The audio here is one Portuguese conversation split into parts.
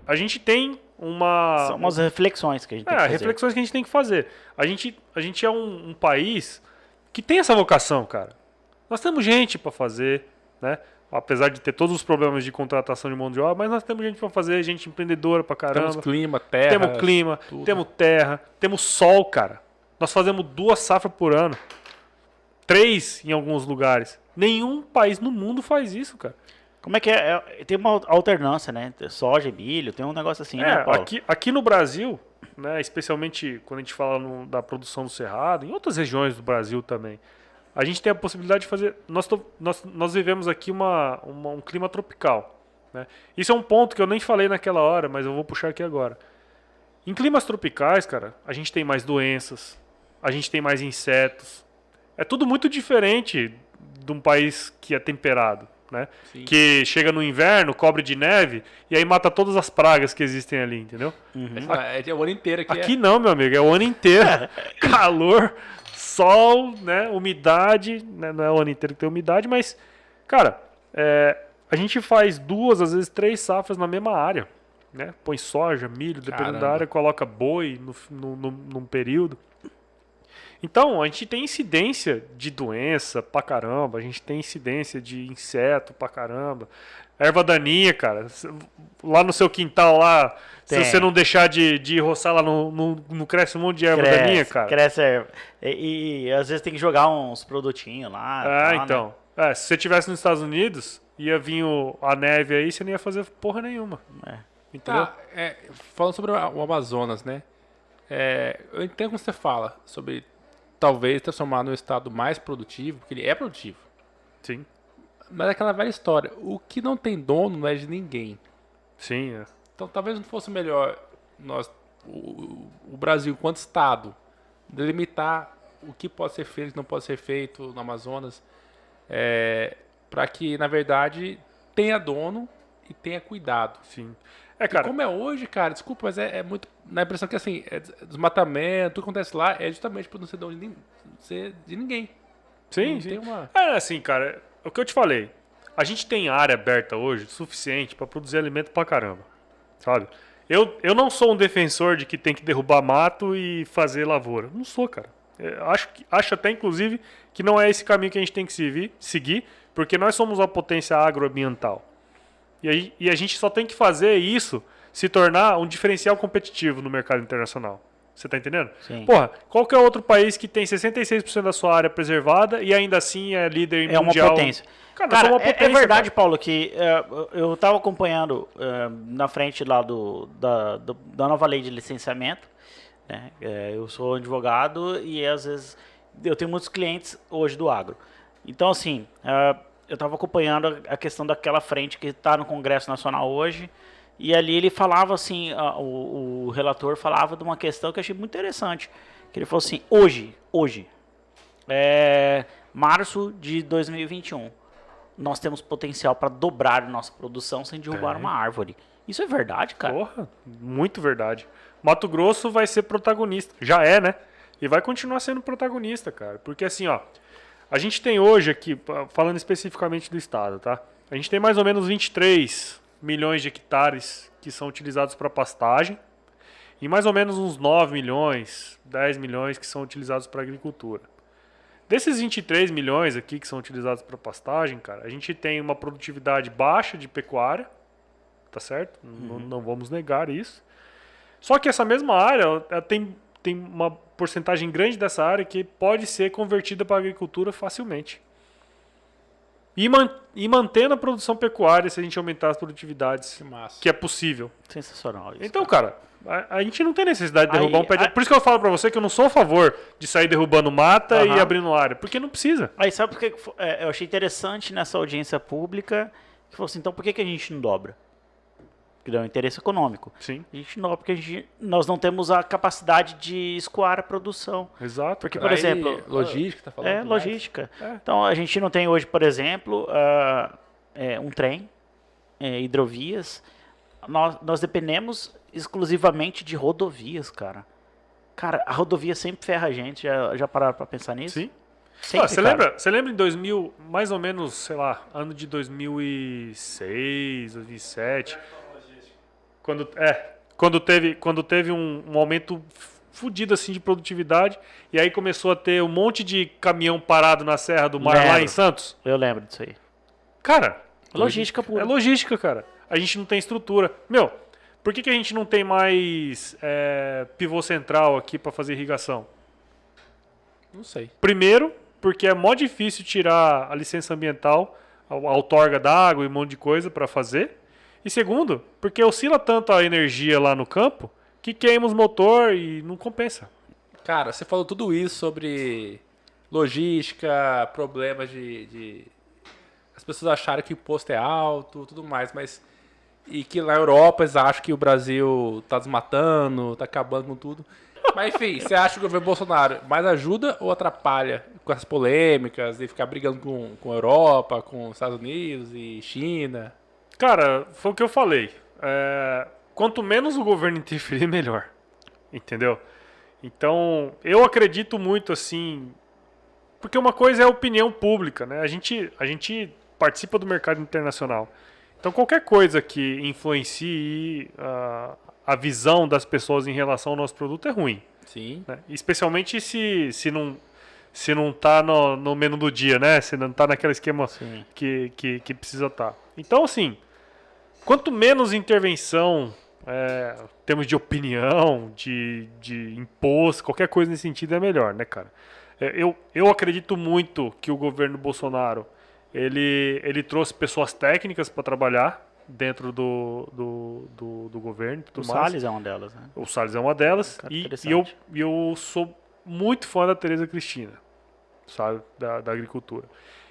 a gente tem uma... São umas reflexões que a gente tem que fazer. reflexões que a gente tem que fazer. A gente é um país que tem essa vocação, cara. Nós temos gente para fazer, né? Apesar de ter todos os problemas de contratação de mão de obra, mas nós temos gente para fazer, gente empreendedora pra caramba. Temos clima, terra. Temos clima, tudo. temos terra, temos sol, cara. Nós fazemos 2 safras por ano. 3 em alguns lugares. Nenhum país no mundo faz isso, cara. Como é que é? Tem uma alternância, né? Soja e milho, tem um negócio assim, né, Paulo? Aqui no Brasil, né, especialmente quando a gente fala da produção do cerrado, em outras regiões do Brasil também, a gente tem a possibilidade de fazer... Nós vivemos aqui um clima tropical. Né? Isso é um ponto que eu nem falei naquela hora, mas eu vou puxar aqui agora. Em climas tropicais, cara, a gente tem mais doenças, a gente tem mais insetos. É tudo muito diferente de um país que é temperado. Né? Que chega no inverno, cobre de neve e aí mata todas as pragas que existem ali, entendeu? É o ano inteiro aqui. Aqui não, meu amigo, é o ano inteiro. Calor, sol, né? Umidade, né? Não é o ano inteiro que tem umidade, mas, cara, a gente faz 2, às vezes 3 safras na mesma área. Né? Põe soja, milho, dependendo da área, coloca boi num período. Então, a gente tem incidência de doença pra caramba, a gente tem incidência de inseto pra caramba. Erva daninha, cara, lá no seu quintal lá, se você não deixar de roçar lá, não cresce um monte de erva daninha, cara? Cresce erva. E às vezes tem que jogar uns produtinhos lá. Então. Né? Se você estivesse nos Estados Unidos, ia vir a neve aí, você não ia fazer porra nenhuma. Entendeu? Falando sobre o Amazonas, né? Eu entendo como você fala sobre... talvez transformar no estado mais produtivo, porque ele é produtivo. Sim. Mas é aquela velha história, o que não tem dono não é de ninguém. Sim, Então talvez não fosse melhor o Brasil, enquanto estado, delimitar o que pode ser feito e não pode ser feito no Amazonas, para que, na verdade, tenha dono e tenha cuidado. Sim. Cara, como é hoje, cara, desculpa, mas é muito... Na impressão que, assim, desmatamento, tudo que acontece lá é justamente por não ser de ninguém. Sim. Assim, cara, o que eu te falei. A gente tem área aberta hoje suficiente para produzir alimento pra caramba, sabe? Eu não sou um defensor de que tem que derrubar mato e fazer lavoura. Não sou, cara. Acho até, inclusive, que não é esse caminho que a gente tem que seguir, porque nós somos uma potência agroambiental. E a gente só tem que fazer isso se tornar um diferencial competitivo no mercado internacional. Você tá entendendo? Sim. Porra, qual que é outro país que tem 66% da sua área preservada e ainda assim é líder mundial? É uma potência. Cara, somos uma potência, é verdade, cara. Paulo, que eu estava acompanhando na frente lá da nova lei de licenciamento. Né? Eu sou advogado e às vezes eu tenho muitos clientes hoje do agro. Então, assim... eu estava acompanhando a questão daquela frente que está no Congresso Nacional hoje, e ali ele falava assim, o relator falava de uma questão que eu achei muito interessante, que ele falou assim, hoje, março de 2021, nós temos potencial para dobrar nossa produção sem derrubar uma árvore. Isso é verdade, cara? Porra, muito verdade. Mato Grosso vai ser protagonista, já é, né? E vai continuar sendo protagonista, cara, porque assim, ó, a gente tem hoje aqui, falando especificamente do estado, tá? A gente tem mais ou menos 23 milhões de hectares que são utilizados para pastagem e mais ou menos uns 9 milhões, 10 milhões que são utilizados para agricultura. Desses 23 milhões aqui que são utilizados para pastagem, cara, a gente tem uma produtividade baixa de pecuária, tá certo? Não vamos negar isso. Só que essa mesma área ela tem uma porcentagem grande dessa área que pode ser convertida para a agricultura facilmente. E mantendo a produção pecuária se a gente aumentar as produtividades, que é possível. Sensacional isso. Então, cara, a gente não tem necessidade de derrubar um pé de... Por isso que eu falo para você que eu não sou a favor de sair derrubando mata e abrindo área, porque não precisa. Aí sabe por que eu achei interessante nessa audiência pública, que falou assim, então por que a gente não dobra? Que dá um interesse econômico. Sim. A gente não, porque nós não temos a capacidade de escoar a produção. Exato. Porque, por exemplo... Logística, tá falando? Logística. Então, a gente não tem hoje, por exemplo, um trem, hidrovias. Nós dependemos exclusivamente de rodovias, cara. Cara, a rodovia sempre ferra a gente. Já pararam pra pensar nisso? Sim. Sempre, Você lembra em 2000, mais ou menos, sei lá, ano de 2006, 2007... Quando teve um aumento fudido assim de produtividade, e aí começou a ter um monte de caminhão parado na Serra do Mar lá Lembro. em Santos. Eu lembro disso aí. Cara, Logística pura. é logística, cara. A gente não tem estrutura. Meu, por que a gente não tem mais pivô central aqui para fazer irrigação? Não sei. Primeiro, porque é mó difícil tirar a licença ambiental, a outorga d'água e um monte de coisa para fazer. E segundo, porque oscila tanto a energia lá no campo que queima os motor e não compensa. Cara, você falou tudo isso sobre logística, problemas de as pessoas acharem que o imposto é alto, tudo mais, mas e que na Europa eles acham que o Brasil tá desmatando, tá acabando com tudo. Mas enfim, você acha que o governo Bolsonaro mais ajuda ou atrapalha com essas polêmicas e ficar brigando com a Europa, com os Estados Unidos e China? Cara, foi o que eu falei. Quanto menos o governo interferir, melhor. Entendeu? Então, eu acredito muito assim. Porque uma coisa é a opinião pública, né? A gente participa do mercado internacional. Então, qualquer coisa que influencie a visão das pessoas em relação ao nosso produto é ruim. Sim. Né? Especialmente se não tá no menu do dia, né? Se não tá naquele esquema Sim. que precisa estar. Então, assim, quanto menos intervenção, temos de opinião, de imposto, qualquer coisa nesse sentido é melhor, né, cara? Eu acredito muito que o governo Bolsonaro ele trouxe pessoas técnicas para trabalhar dentro do governo. O Salles é uma delas, né? O Salles é uma delas. Cara, E interessante. eu sou muito fã da Tereza Cristina, sabe? Da agricultura.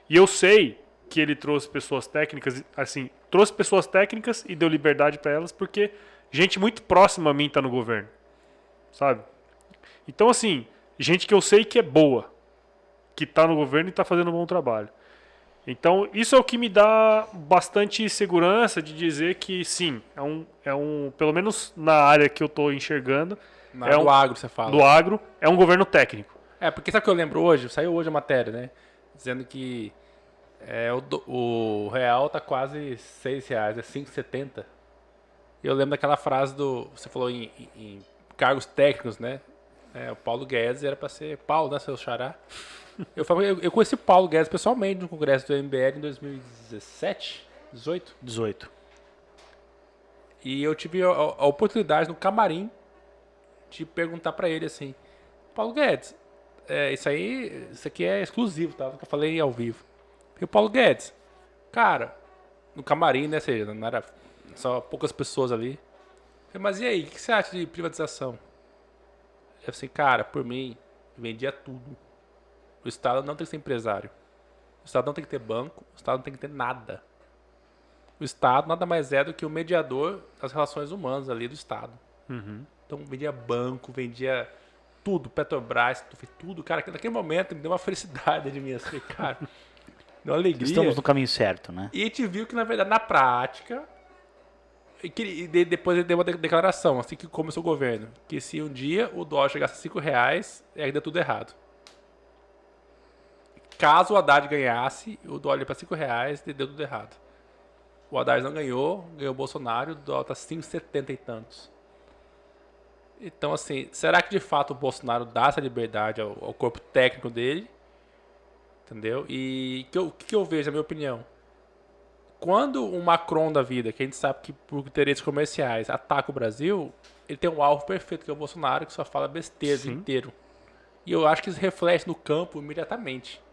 E eu sei que ele trouxe pessoas técnicas, assim, trouxe pessoas técnicas e deu liberdade para elas, porque gente muito próxima a mim tá no governo, sabe? Então, assim, gente que eu sei que é boa, que tá no governo e tá fazendo um bom trabalho. Então, isso é o que me dá bastante segurança de dizer que, sim, pelo menos na área que eu tô enxergando, Do agro, você fala. do agro, é um governo técnico. Porque sabe o que eu lembro hoje? Saiu hoje a matéria, né? Dizendo que o real tá quase R$6, é 5,70. E eu lembro daquela frase você falou em cargos técnicos, né? O Paulo Guedes era para ser Paulo, né, seu xará? Eu conheci o Paulo Guedes pessoalmente no congresso do MBL em 2017, 18. E eu tive a oportunidade no camarim de perguntar para ele assim: Paulo Guedes, isso aqui é exclusivo, tá? Que eu falei ao vivo. E o Paulo Guedes, cara, no camarim, né? Ou seja, não era só poucas pessoas ali. Eu falei, mas e aí, o que você acha de privatização? Eu falei assim, cara, por mim, vendia tudo. O Estado não tem que ser empresário. O Estado não tem que ter banco. O Estado não tem que ter nada. O Estado nada mais é do que o mediador das relações humanas ali do Estado. Uhum. Então vendia banco, vendia tudo, Petrobras, tudo. Cara, naquele momento me deu uma felicidade de mim, assim, cara. Deu uma alegria. Estamos no caminho certo, né? E a gente viu que, na verdade, na prática, depois ele deu uma declaração, assim que começou o governo, que se um dia o dólar chegasse a R$5, deu tudo errado. Caso o Haddad ganhasse, o dólar ia para R$5, deu tudo errado. O Haddad não ganhou o Bolsonaro, o dólar está 5,70 e tantos. Então, assim, será que de fato o Bolsonaro dá essa liberdade ao corpo técnico dele? Entendeu? E o que eu vejo, na minha opinião? Quando um Macron da vida, que a gente sabe que por interesses comerciais ataca o Brasil, ele tem um alvo perfeito, que é o Bolsonaro, que só fala besteira o inteiro. E eu acho que isso reflete no campo imediatamente.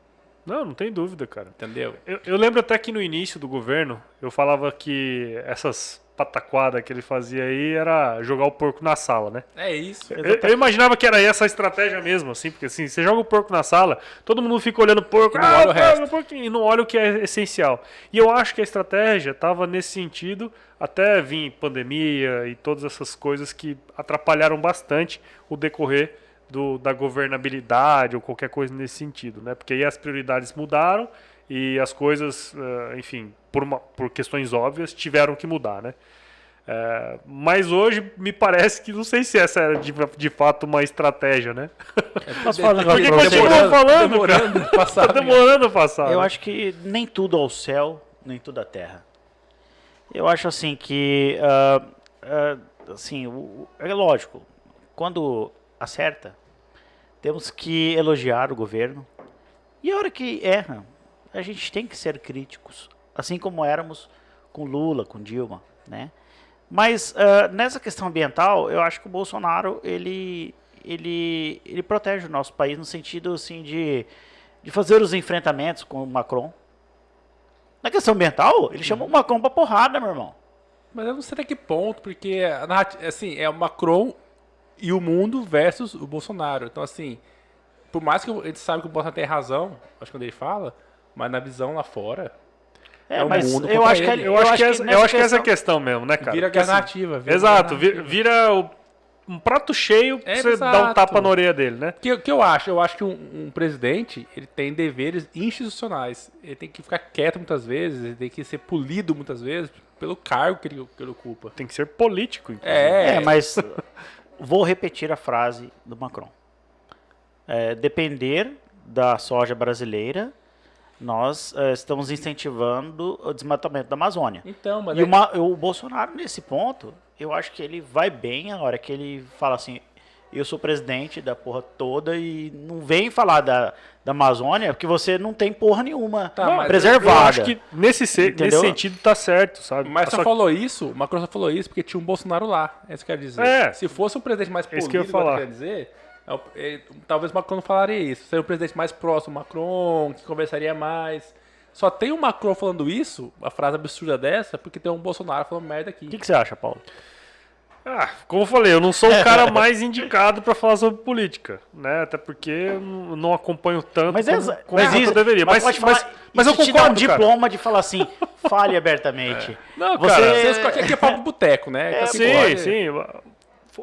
Não tem dúvida, cara. Entendeu? Eu lembro até que no início do governo, eu falava que essas pataquadas que ele fazia aí era jogar o porco na sala, né? É isso. Eu imaginava que era essa a estratégia mesmo, assim, porque assim, você joga o porco na sala, todo mundo fica olhando o porco, E não olha o resto. porquinho, e não olha o que é essencial. E eu acho que a estratégia estava nesse sentido, até vir pandemia e todas essas coisas que atrapalharam bastante o decorrer da governabilidade ou qualquer coisa nesse sentido, né? Porque aí as prioridades mudaram e as coisas, enfim, por questões óbvias, tiveram que mudar, né? Mas hoje me parece que não sei se essa era de fato uma estratégia, né? Posso falar um negócio Porque pra você? continua falando, demorando cara. a passar. Tá demorando a passar. Eu né? acho que nem tudo ao céu, nem tudo à terra. Eu acho assim que assim, é lógico, quando acerta, temos que elogiar o governo. E a hora que erra, a gente tem que ser críticos, assim como éramos com Lula, com Dilma, né? Mas nessa questão ambiental, eu acho que o Bolsonaro ele protege o nosso país no sentido assim de fazer os enfrentamentos com o Macron. Na questão ambiental, ele chamou o Macron pra porrada, meu irmão. Mas eu não sei até que ponto, porque a narrativa, assim, é o Macron e o mundo versus o Bolsonaro. Então, assim, por mais que a gente sabe que o Bolsonaro tem razão, acho que quando ele fala, mas na visão lá fora, o Mas mundo eu contra acho que ele. Eu acho que essa é a questão mesmo, né, cara? Vira Porque, assim, narrativa. exato, narrativa. vira um prato cheio pra você dar um Exato. tapa na orelha dele, né? Que eu acho? Eu acho que um presidente, ele tem deveres institucionais. Ele tem que ficar quieto muitas vezes, ele tem que ser polido muitas vezes pelo cargo que ele ocupa. Tem que ser político, inclusive. Mas vou repetir a frase do Macron. Depender da soja brasileira, nós estamos incentivando o desmatamento da Amazônia. Então, mas E o Bolsonaro, nesse ponto, eu acho que ele vai bem a hora que ele fala assim, eu sou presidente da porra toda e não vem falar da Amazônia, porque você não tem porra nenhuma mas preservada. Eu acho que nesse Entendeu? sentido tá certo, sabe? Mas Só só falou isso, o Macron só falou isso porque tinha um Bolsonaro lá. É isso que eu quero dizer. É. Se fosse um presidente mais É isso que eu ia polido, falar. quer dizer, talvez o Macron não falaria isso. Seria um presidente mais próximo, Macron, que conversaria mais. Só tem o Macron falando isso, uma frase absurda dessa, porque tem um Bolsonaro falando merda aqui. O que você acha, Paulo? Como eu falei, eu não sou o cara mais indicado pra falar sobre política, né? Até porque eu não acompanho tanto como eu deveria. Mas eu te dá um concordo, cara. diploma de falar assim, fale abertamente. Não, Você- cara, Vocês aqui é papo de boteco, né? sim.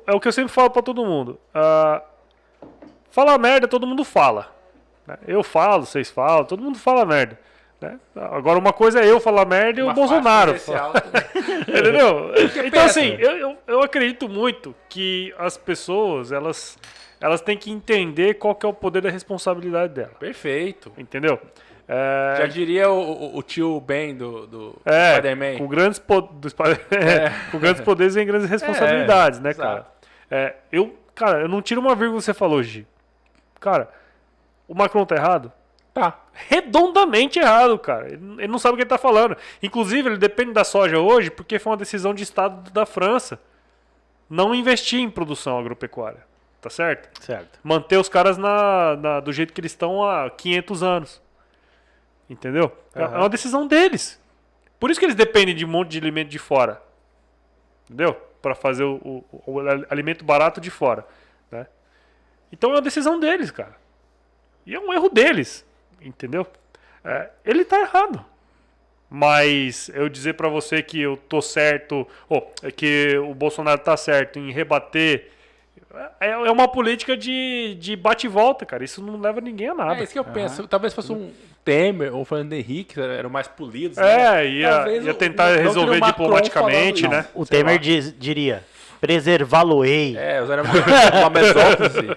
É o que eu sempre falo pra todo mundo. Falar merda, todo mundo fala. Né? Eu falo, vocês falam, todo mundo fala merda. Né? Agora, uma coisa é eu falar merda e o Bolsonaro. Entendeu? Então, assim, eu acredito muito que as pessoas, elas têm que entender qual que é o poder da responsabilidade dela. Perfeito. Entendeu? Já diria o tio Ben do com Spider-Man. grandes, com grandes poderes vem grandes responsabilidades, né, cara? exato. Cara, eu não tiro uma vírgula que você falou, Gi. Cara, o Macron tá errado? Tá. Redondamente errado, cara. Ele não sabe o que ele tá falando. Inclusive, ele depende da soja hoje porque foi uma decisão de Estado da França não investir em produção agropecuária. Tá certo? Certo. Manter os caras do jeito que eles estão há 500 anos. Entendeu? É uma decisão deles. Por isso que eles dependem de um monte de alimento de fora. Entendeu? Para fazer o alimento barato de fora. Né? Então é uma decisão deles, cara. E é um erro deles. Entendeu? Ele tá errado. Mas eu dizer pra você que eu tô certo, que o Bolsonaro tá certo em rebater, é uma política de bate e volta, cara. Isso não leva ninguém a nada. É isso que eu penso. Talvez fosse um Temer ou o Fernando Henrique, eram mais polidos. Ia tentar resolver diplomaticamente, né? O Temer diria, preservá-lo-ei. Usaram uma mesóclise.